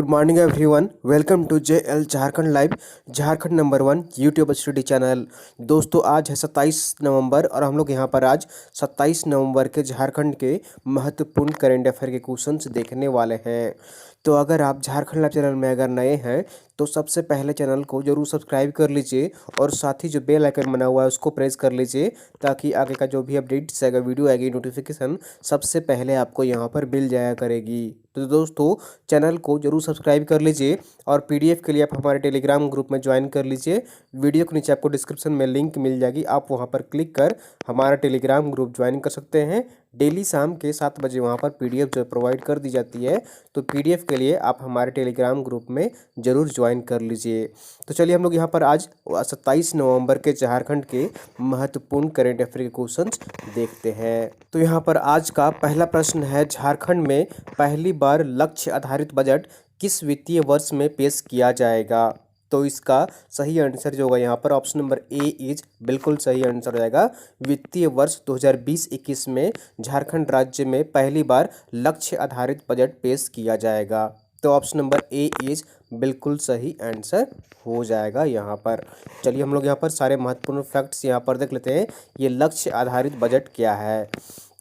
Good morning everyone, welcome to J L Jharkhand live, Jharkhand number 1 YouTube study channel. दोस्तों आज है 27 नवंबर और हम लोग यहाँ पर आज 27 नवंबर के झारखंड के महत्वपूर्ण करेंट अफेयर के क्वेश्चंस देखने वाले हैं। तो अगर आप झारखंड लाइव चैनल में अगर नए हैं तो सबसे पहले चैनल को जरूर सब्सक्राइब कर लीजिए और साथ ही जो बेल आइकन बना हुआ है उसको प्रेस कर लीजिए ताकि आगे का जो भी अपडेट्स आएगा, वीडियो आएगी, नोटिफिकेशन सबसे पहले आपको यहाँ पर मिल जाया करेगी। तो दोस्तों चैनल को जरूर सब्सक्राइब कर लीजिए और पीडीएफ के लिए आप हमारे टेलीग्राम ग्रुप में ज्वाइन कर लीजिए। वीडियो के नीचे आपको डिस्क्रिप्शन में लिंक मिल जाएगी, आप वहां पर क्लिक कर हमारा टेलीग्राम ग्रुप ज्वाइन कर सकते हैं। डेली शाम के 7 बजे वहां पर पीडीएफ जो प्रोवाइड कर दी जाती है, तो पीडीएफ के लिए आप हमारे टेलीग्राम ग्रुप में ज़रूर ज्वाइन कर लीजिए। तो चलिए हम लोग यहाँ पर आज 27 नवंबर के झारखंड के महत्वपूर्ण करेंट अफेयर के क्वेश्चंस देखते हैं। तो यहाँ पर आज का पहला प्रश्न है, झारखंड में पहली बार लक्ष्य आधारित बजट किस वित्तीय वर्ष में पेश किया जाएगा? तो इसका सही आंसर जो होगा यहाँ पर ऑप्शन नंबर ए इज बिल्कुल सही आंसर हो जाएगा। वित्तीय वर्ष 2020-21 में झारखंड राज्य में पहली बार लक्ष्य आधारित बजट पेश किया जाएगा। तो ऑप्शन नंबर ए इज बिल्कुल सही आंसर हो जाएगा यहाँ पर। चलिए हम लोग यहाँ पर सारे महत्वपूर्ण फैक्ट्स यहाँ पर देख लेते हैं, ये लक्ष्य आधारित बजट क्या है।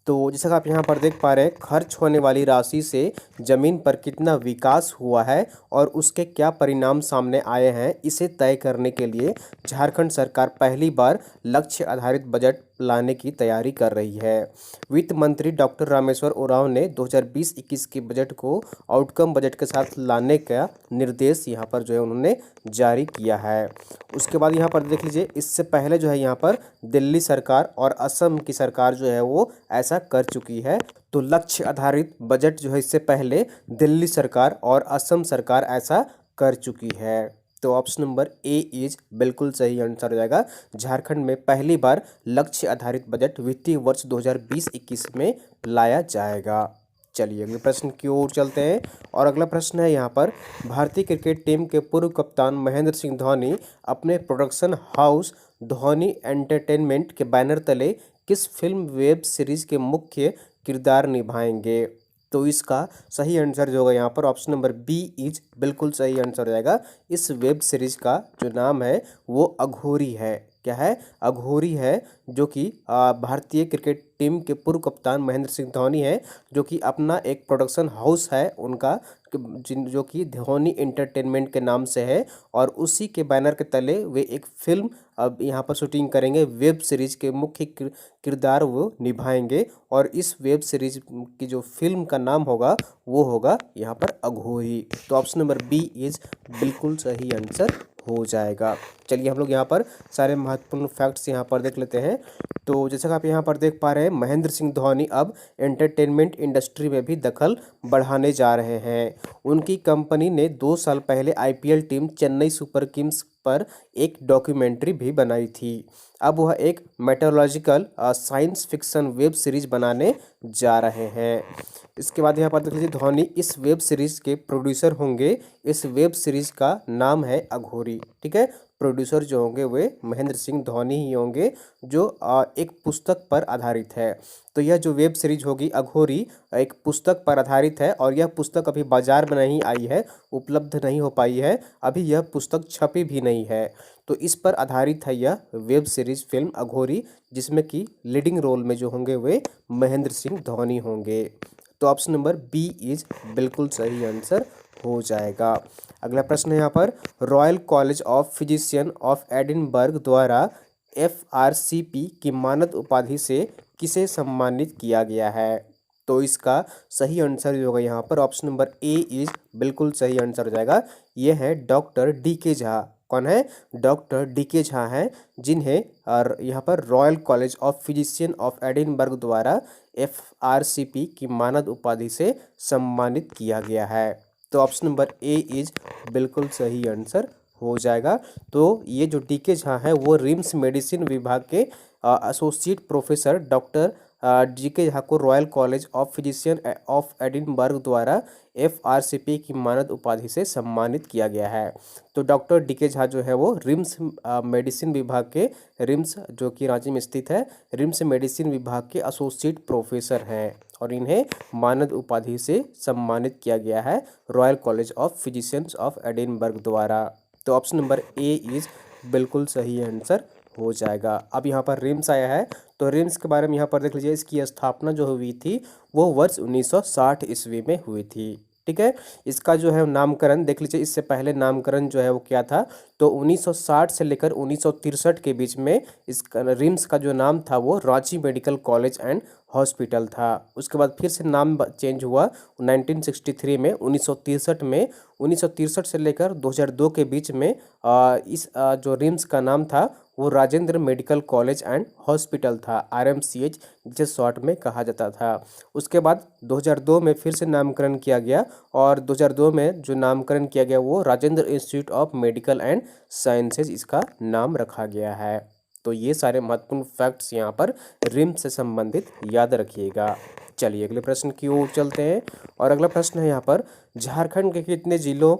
तो जैसा कि आप यहाँ पर देख पा रहे हैं, खर्च होने वाली राशि से जमीन पर कितना विकास हुआ है और उसके क्या परिणाम सामने आए हैं, इसे तय करने के लिए झारखंड सरकार पहली बार लक्ष्य आधारित बजट लाने की तैयारी कर रही है। वित्त मंत्री डॉक्टर रामेश्वर उरांव ने 2020-21 के बजट को आउटकम बजट के साथ लाने का निर्देश यहाँ पर जो है उन्होंने जारी किया है। उसके बाद यहाँ पर देख लीजिए, इससे पहले जो है यहाँ पर दिल्ली सरकार और असम की सरकार जो है वो ऐसा कर चुकी है। तो लक्ष्य आधारित बजट जो है इससे पहले दिल्ली सरकार और असम सरकार ऐसा कर चुकी है। तो ऑप्शन नंबर ए इज बिल्कुल सही आंसर हो जाएगा। झारखंड में पहली बार लक्ष्य आधारित बजट वित्तीय वर्ष 2020-21 में लाया जाएगा। चलिए अगले प्रश्न की ओर चलते हैं और अगला प्रश्न है यहाँ पर, भारतीय क्रिकेट टीम के पूर्व कप्तान महेंद्र सिंह धोनी अपने प्रोडक्शन हाउस धोनी एंटरटेनमेंट के बैनर तले किस फिल्म वेब सीरीज के मुख्य किरदार निभाएंगे? तो इसका सही आंसर जो होगा यहाँ पर ऑप्शन नंबर बी इज बिल्कुल सही आंसर हो जाएगा। इस वेब सीरीज का जो नाम है वो अघोरी है। क्या है? अघोरी है, जो कि भारतीय क्रिकेट टीम के पूर्व कप्तान महेंद्र सिंह धोनी है, जो कि अपना एक प्रोडक्शन हाउस है उनका, जो कि धोनी एंटरटेनमेंट के नाम से है, और उसी के बैनर के तले वे एक फिल्म अब यहाँ पर शूटिंग करेंगे। वेब सीरीज के मुख्य किरदार वो निभाएंगे और इस वेब सीरीज की जो फिल्म का नाम होगा वो होगा यहाँ पर अघोरी। तो ऑप्शन नंबर बी इज बिल्कुल सही आंसर हो जाएगा। चलिए हम लोग यहाँ पर सारे महत्वपूर्ण फैक्ट्स यहाँ पर देख लेते हैं। तो जैसा कि आप यहाँ पर देख पा रहे हैं, महेंद्र सिंह धोनी अब एंटरटेनमेंट इंडस्ट्री में भी दखल बढ़ाने जा रहे हैं। उनकी कंपनी ने 2 साल पहले IPL team Chennai Super Kings पर एक डॉक्यूमेंट्री भी बनाई थी। अब वह एक metrological science fiction web series बनाने जा रहे हैं। इसके बाद यहाँ पर देख लीजिए, धोनी इस वेब सीरीज के प्रोड्यूसर होंगे। इस वेब सीरीज का नाम है अघोरी। ठीक है, प्रोड्यूसर जो होंगे वे महेंद्र सिंह धोनी ही होंगे, जो एक पुस्तक पर आधारित है। तो यह जो वेब सीरीज होगी अघोरी एक पुस्तक पर आधारित है और यह पुस्तक अभी बाजार में नहीं आई है, उपलब्ध नहीं हो पाई है, अभी यह पुस्तक छपी भी नहीं है। तो इस पर आधारित है यह वेब सीरीज फिल्म अघोरी, जिसमें कि लीडिंग रोल में जो होंगे वे महेंद्र सिंह धोनी होंगे। तो ऑप्शन नंबर बी इज बिल्कुल सही आंसर हो जाएगा। अगला प्रश्न है यहाँ पर, royal college of physician of Edinburgh द्वारा FRCP की मानद उपाधि से किसे सम्मानित किया गया है? तो इसका सही आंसर जो होगा यहाँ पर ऑप्शन नंबर ए इज बिल्कुल सही आंसर हो जाएगा। यह है डॉक्टर DK झा। कौन है? डॉक्टर DK झा हैं, जिन्हें यहाँ पर royal college of physician of Edinburgh द्वारा FRCP की मानद उपाधि से सम्मानित किया गया है। तो ऑप्शन नंबर ए इज बिल्कुल सही आंसर हो जाएगा। तो ये जो DK झा है वो रिम्स मेडिसिन विभाग के associate professor doctor DK Jha को royal college of physician of Edinburgh द्वारा FRCP की मानद उपाधि से सम्मानित किया गया है। तो डॉक्टर डीके झा जो है वो रिम्स मेडिसिन विभाग के, रिम्स जो कि रांची में स्थित है, रिम्स मेडिसिन विभाग के एसोसिएट प्रोफेसर हैं और इन्हें मानद उपाधि से सम्मानित किया गया है royal college of physicians of Edinburgh द्वारा। तो ऑप्शन नंबर ए इज बिल्कुल सही आंसर हो जाएगा। अब यहाँ पर रिम्स आया है, तो रिम्स के बारे में यहाँ पर देख लीजिए, इसकी स्थापना जो हुई थी वो वर्ष 1960 ईस्वी में हुई थी। ठीक है, इसका जो है नामकरण देख लीजिए, इससे पहले नामकरण जो है वो क्या था, तो 1960 से लेकर 1963 के बीच में इस रिम्स का जो नाम था वो Ranchi medical college and hospital था। उसके बाद फिर से नाम चेंज हुआ 1963 में, 1963 में, 1963 से लेकर 2002 के बीच में इस जो रिम्स का नाम था वो Rajendra medical college and hospital था, RMCH जिसे शॉर्ट में कहा जाता था। उसके बाद 2002 में फिर से नामकरण किया गया और 2002 में जो नामकरण किया गया वो Rajendra institute of medical and sciences इसका नाम रखा गया है। तो ये सारे महत्वपूर्ण फैक्ट्स यहाँ पर रिम्स से संबंधित याद रखिएगा। चलिए अगले प्रश्न की ओर चलते हैं और अगला प्रश्न है यहाँ पर, झारखंड के कितने जिलों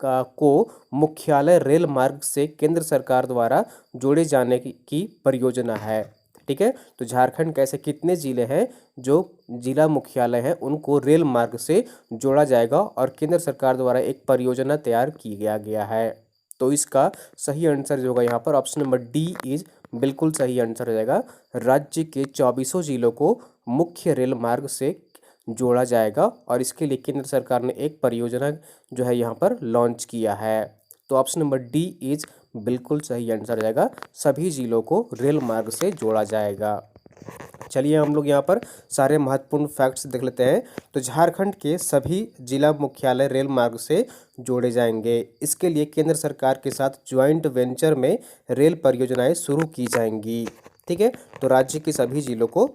को मुख्यालय रेल मार्ग से केंद्र सरकार द्वारा जोड़े जाने की परियोजना है। ठीक है, तो झारखंड के ऐसे कितने जिले हैं जो जिला मुख्यालय हैं उनको रेल मार्ग से जोड़ा जाएगा और केंद्र सरकार द्वारा एक परियोजना तैयार किया गया है। तो इसका सही आंसर जो होगा यहाँ पर ऑप्शन नंबर डी इज बिल्कुल सही आंसर हो जाएगा। राज्य के 24 जिलों को मुख्य रेल मार्ग से जोड़ा जाएगा और इसके लिए केंद्र सरकार ने एक परियोजना जो है यहाँ पर लॉन्च किया है। तो ऑप्शन नंबर डी इज बिल्कुल सही आंसर हो जाएगा, सभी जिलों को रेल मार्ग से जोड़ा जाएगा। चलिए हम लोग यहाँ पर सारे महत्वपूर्ण फैक्ट्स देख लेते हैं। तो झारखंड के सभी जिला मुख्यालय रेल मार्ग से जोड़े जाएंगे। इसके लिए केंद्र सरकार के साथ ज्वाइंट वेंचर में रेल परियोजनाएं शुरू की जाएंगी। ठीक है, तो राज्य के सभी जिलों को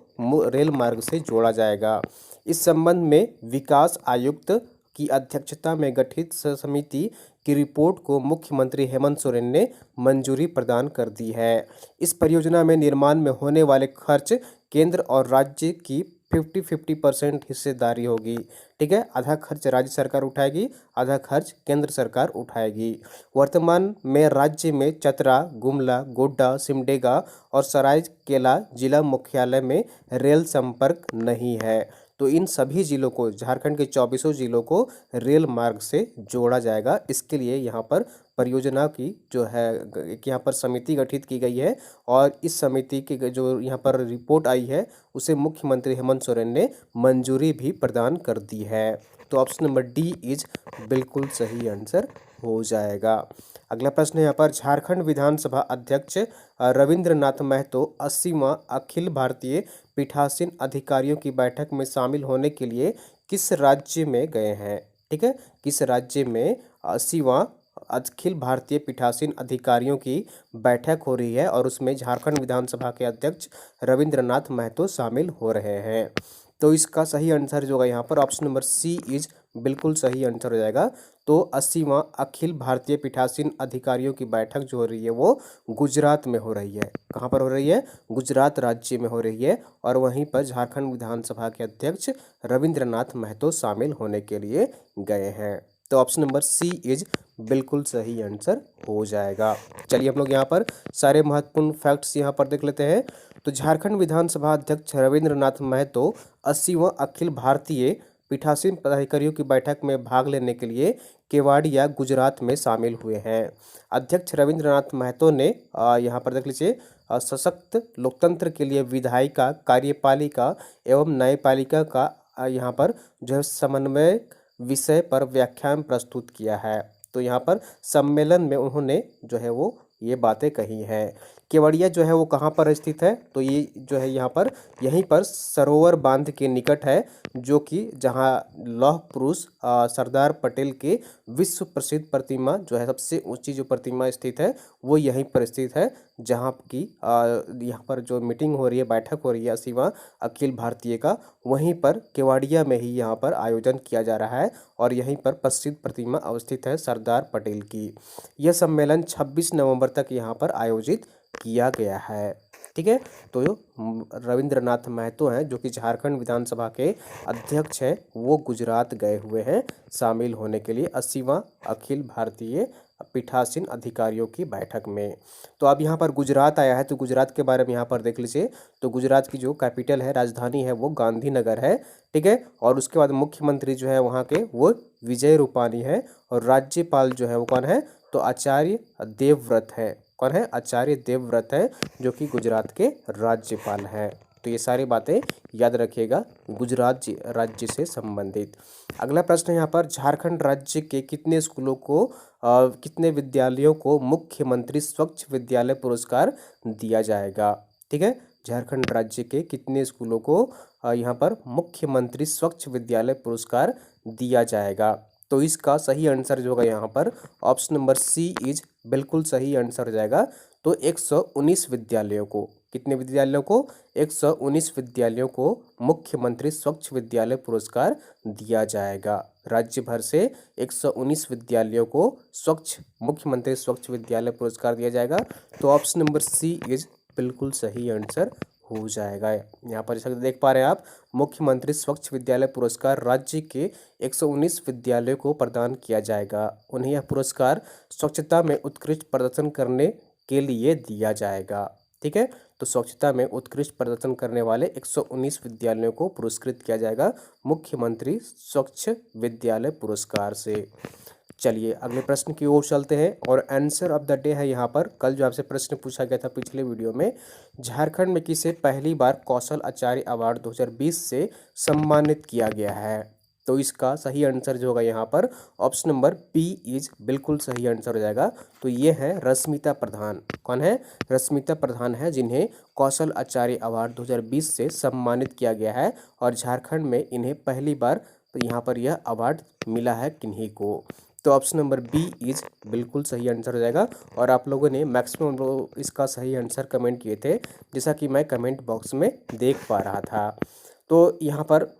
रेल मार्ग से जोड़ा जाएगा। इस संबंध में विकास आयुक्त की अध्यक्षता में गठित समिति की रिपोर्ट को मुख्यमंत्री हेमंत सोरेन ने मंजूरी प्रदान कर दी है। इस परियोजना में निर्माण में होने वाले खर्च केंद्र और राज्य की 50-50% हिस्सेदारी होगी। ठीक है, आधा खर्च राज्य सरकार उठाएगी, आधा खर्च केंद्र सरकार उठाएगी। वर्तमान में राज्य में चतरा, गुमला, गोड्डा, सिमडेगा और सरायकेला जिला मुख्यालय में रेल संपर्क नहीं है। तो इन सभी जिलों को, झारखंड के 24 जिलों को रेल मार्ग से जोड़ा जाएगा। इसके लिए यहाँ पर परियोजना की जो है एक यहाँ पर समिति गठित की गई है और इस समिति की जो यहाँ पर रिपोर्ट आई है उसे मुख्यमंत्री हेमंत सोरेन ने मंजूरी भी प्रदान कर दी है। तो ऑप्शन नंबर डी इज बिल्कुल सही आंसर हो जाएगा। अगला प्रश्न है यहाँ पर, झारखंड विधानसभा अध्यक्ष रविंद्रनाथ महतो 80वां अखिल भारतीय पीठासीन अधिकारियों की बैठक में शामिल होने के लिए किस राज्य में गए हैं। ठीक है, किस राज्य में 80वां अखिल भारतीय पीठासीन अधिकारियों की बैठक हो रही है और उसमें झारखंड विधानसभा के अध्यक्ष रविंद्रनाथ महतो शामिल हो रहे हैं। तो इसका सही आंसर जो होगा यहाँ पर ऑप्शन नंबर सी इज बिल्कुल सही आंसर हो जाएगा। तो 80वां अखिल भारतीय पीठासीन अधिकारियों की बैठक जो हो रही है वो गुजरात में हो रही है। कहाँ पर हो रही है? गुजरात राज्य में हो रही है और वहीं पर झारखंड विधानसभा के अध्यक्ष रविंद्रनाथ महतो शामिल होने के लिए गए हैं। तो ऑप्शन नंबर सी इज बिल्कुल सही आंसर हो जाएगा। चलिए हम लोग यहाँ पर सारे महत्वपूर्ण फैक्ट्स यहाँ पर देख लेते हैं। तो झारखंड विधानसभा अध्यक्ष रविंद्रनाथ महतो 80वां अखिल भारतीय पीठासीन पदाधिकारियों की बैठक में भाग लेने के लिए केवाड़िया गुजरात में शामिल हुए हैं। अध्यक्ष रविंद्रनाथ महतो ने यहाँ पर देख लीजिए सशक्त लोकतंत्र के लिए विधायिका, कार्यपालिका एवं न्यायपालिका का यहाँ पर जो है समन्वय विषय पर व्याख्यान प्रस्तुत किया है। तो यहाँ पर सम्मेलन में उन्होंने जो है वो ये बातें कही हैं। केवड़िया जो है वो कहाँ पर स्थित है? तो ये जो है यहाँ पर यहीं पर सरोवर बांध के निकट है, जो कि जहाँ लौह पुरुष सरदार पटेल के विश्व प्रसिद्ध प्रतिमा जो है, सबसे ऊंची जो प्रतिमा स्थित है वो यहीं पर स्थित है, जहाँ की यहाँ पर जो मीटिंग हो रही है, बैठक हो रही है 80वां अखिल भारतीय का, वहीं पर केवाड़िया में ही यहाँ पर आयोजन किया जा रहा है और यहीं पर प्रसिद्ध प्रतिमा अवस्थित है सरदार पटेल की। यह सम्मेलन 26 नवंबर तक यहाँ पर आयोजित किया गया है। ठीक है। तो रविंद्रनाथ महतो हैं जो कि झारखंड विधानसभा के अध्यक्ष हैं, वो गुजरात गए हुए हैं शामिल होने के लिए 80वां अखिल भारतीय पीठासीन अधिकारियों की बैठक में। तो अब यहाँ पर गुजरात आया है, तो गुजरात के बारे में यहाँ पर देख लीजिए। तो गुजरात की जो कैपिटल है, राजधानी है, वो गांधीनगर है। ठीक है। और उसके बाद मुख्यमंत्री जो है वहाँ के वो विजय रूपानी है, और राज्यपाल जो है वो कौन है, तो आचार्य देवव्रत है। कौन है, आचार्य देवव्रत है, जो कि गुजरात के राज्यपाल हैं। तो ये सारी बातें याद रखिएगा गुजरात राज्य से संबंधित। अगला प्रश्न है यहाँ पर, झारखंड राज्य के कितने स्कूलों को कितने विद्यालयों को मुख्यमंत्री स्वच्छ विद्यालय पुरस्कार दिया जाएगा। ठीक है। झारखंड राज्य के कितने स्कूलों को यहाँ पर मुख्यमंत्री स्वच्छ विद्यालय पुरस्कार दिया जाएगा। तो इसका सही आंसर जो होगा यहाँ पर ऑप्शन नंबर सी इज बिल्कुल सही आंसर हो जाएगा। तो 119 विद्यालयों को, कितने विद्यालयों को, 119 विद्यालयों को मुख्यमंत्री स्वच्छ विद्यालय पुरस्कार दिया जाएगा। राज्य भर से 119 विद्यालयों को मुख्यमंत्री स्वच्छ विद्यालय पुरस्कार दिया जाएगा। तो ऑप्शन नंबर सी इज बिल्कुल सही आंसर हो जाएगा। यहाँ पर जैसा देख पा रहे हैं आप, मुख्यमंत्री स्वच्छ विद्यालय पुरस्कार राज्य के 119 विद्यालयों को प्रदान किया जाएगा। उन्हें यह पुरस्कार स्वच्छता में उत्कृष्ट प्रदर्शन करने के लिए दिया जाएगा। ठीक है। तो स्वच्छता में उत्कृष्ट प्रदर्शन करने वाले 119 विद्यालयों को पुरस्कृत किया जाएगा मुख्यमंत्री स्वच्छ विद्यालय पुरस्कार से। चलिए अगले प्रश्न की ओर चलते हैं, और आंसर ऑफ द डे है यहाँ पर। कल जो आपसे प्रश्न पूछा गया था पिछले वीडियो में, झारखंड में किसे पहली बार कौशल आचार्य अवार्ड 2020 से सम्मानित किया गया है। तो इसका सही आंसर जो होगा यहाँ पर ऑप्शन नंबर बी इज बिल्कुल सही आंसर हो जाएगा। तो ये है रश्मिता प्रधान। कौन है, रश्मिता प्रधान है, जिन्हें कौशल आचार्य अवार्ड 2020 से सम्मानित किया गया है, और झारखंड में इन्हें पहली बार तो यहाँ पर यह अवार्ड मिला है किन्हीं को। तो ऑप्शन नंबर बी इज बिल्कुल सही आंसर हो जाएगा। और आप लोगों ने मैक्सिमम लोग इसका सही आंसर कमेंट किए थे, जैसा कि मैं कमेंट बॉक्स में देख पा रहा था। तो यहाँ पर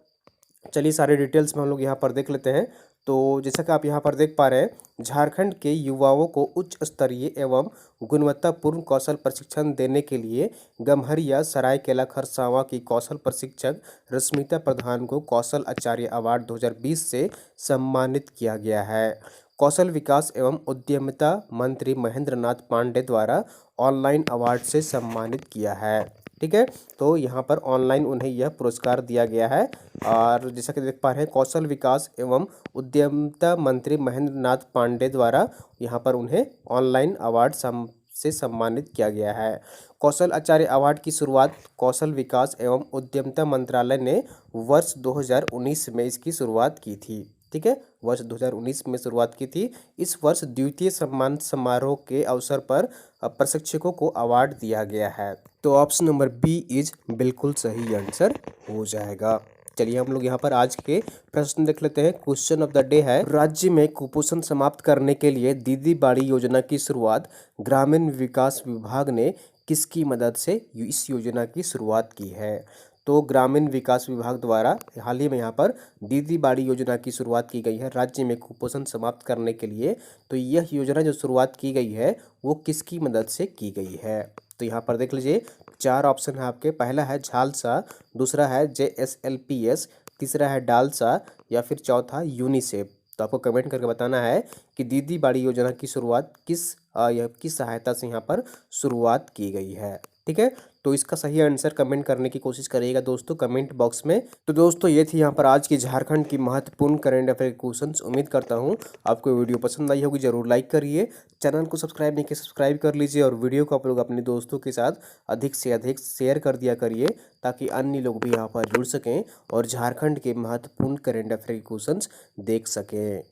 चलिए सारे डिटेल्स में हम लोग यहाँ पर देख लेते हैं। तो जैसा कि आप यहाँ पर देख पा रहे हैं, झारखंड के युवाओं को उच्च स्तरीय एवं गुणवत्तापूर्ण कौशल प्रशिक्षण देने के लिए गम्हरिया सरायकेला खरसावां की कौशल प्रशिक्षक रश्मिता प्रधान को कौशल आचार्य अवार्ड 2020 से सम्मानित किया गया है। कौशल विकास एवं उद्यमिता मंत्री महेंद्र नाथ पांडे द्वारा ऑनलाइन अवार्ड से सम्मानित किया है। ठीक है। तो यहाँ पर ऑनलाइन उन्हें यह पुरस्कार दिया गया है। और जैसा कि देख पा रहे हैं, कौशल विकास एवं उद्यमिता मंत्री महेंद्र नाथ पांडे द्वारा यहाँ पर उन्हें ऑनलाइन अवार्ड से सम्मानित किया गया है। कौशल आचार्य अवार्ड की शुरुआत कौशल विकास एवं उद्यमिता मंत्रालय ने वर्ष 2019 में इसकी शुरुआत की थी। ठीक है, वर्ष 2019 में शुरुआत की थी। इस वर्ष द्वितीय सम्मान समारोह के अवसर पर प्रशिक्षकों को अवार्ड दिया गया है। तो ऑप्शन नंबर बी इज बिल्कुल सही आंसर हो जाएगा। चलिए हम लोग यहाँ पर आज के प्रश्न देख लेते हैं। क्वेश्चन ऑफ द डे है, राज्य में कुपोषण समाप्त करने के लिए दीदी बाड़ी योजना की शुरुआत ग्रामीण विकास विभाग ने किसकी मदद से इस योजना की शुरुआत की है। तो ग्रामीण विकास विभाग द्वारा हाल ही में यहाँ पर दीदी बाड़ी योजना की शुरुआत की गई है राज्य में कुपोषण समाप्त करने के लिए। तो यह योजना जो शुरुआत की गई है वो किसकी मदद से की गई है। तो यहाँ पर देख लीजिए, 4 ऑप्शन है आपके। पहला है झालसा, दूसरा है JSLPS, तीसरा है डालसा, या फिर चौथा यूनिसेफ। तो आपको कमेंट करके बताना है कि दीदी बाड़ी योजना की शुरुआत किस सहायता से यहाँ पर शुरुआत की गई है। ठीक है, तो इसका सही आंसर कमेंट करने की कोशिश करिएगा दोस्तों कमेंट बॉक्स में। तो दोस्तों ये थी यहाँ पर आज की झारखंड की महत्वपूर्ण करंट अफेयर क्वेश्चंस। उम्मीद करता हूँ आपको वीडियो पसंद आई होगी। जरूर लाइक करिए, चैनल को सब्सक्राइब नहीं किया सब्सक्राइब कर लीजिए, और वीडियो को आप लोग अपने दोस्तों के साथ अधिक से अधिक शेयर कर दिया करिए, ताकि अन्य लोग भी यहाँ पर जुड़ सकें और झारखंड के महत्वपूर्ण करंट अफेयर क्वेश्चंस देख सकें।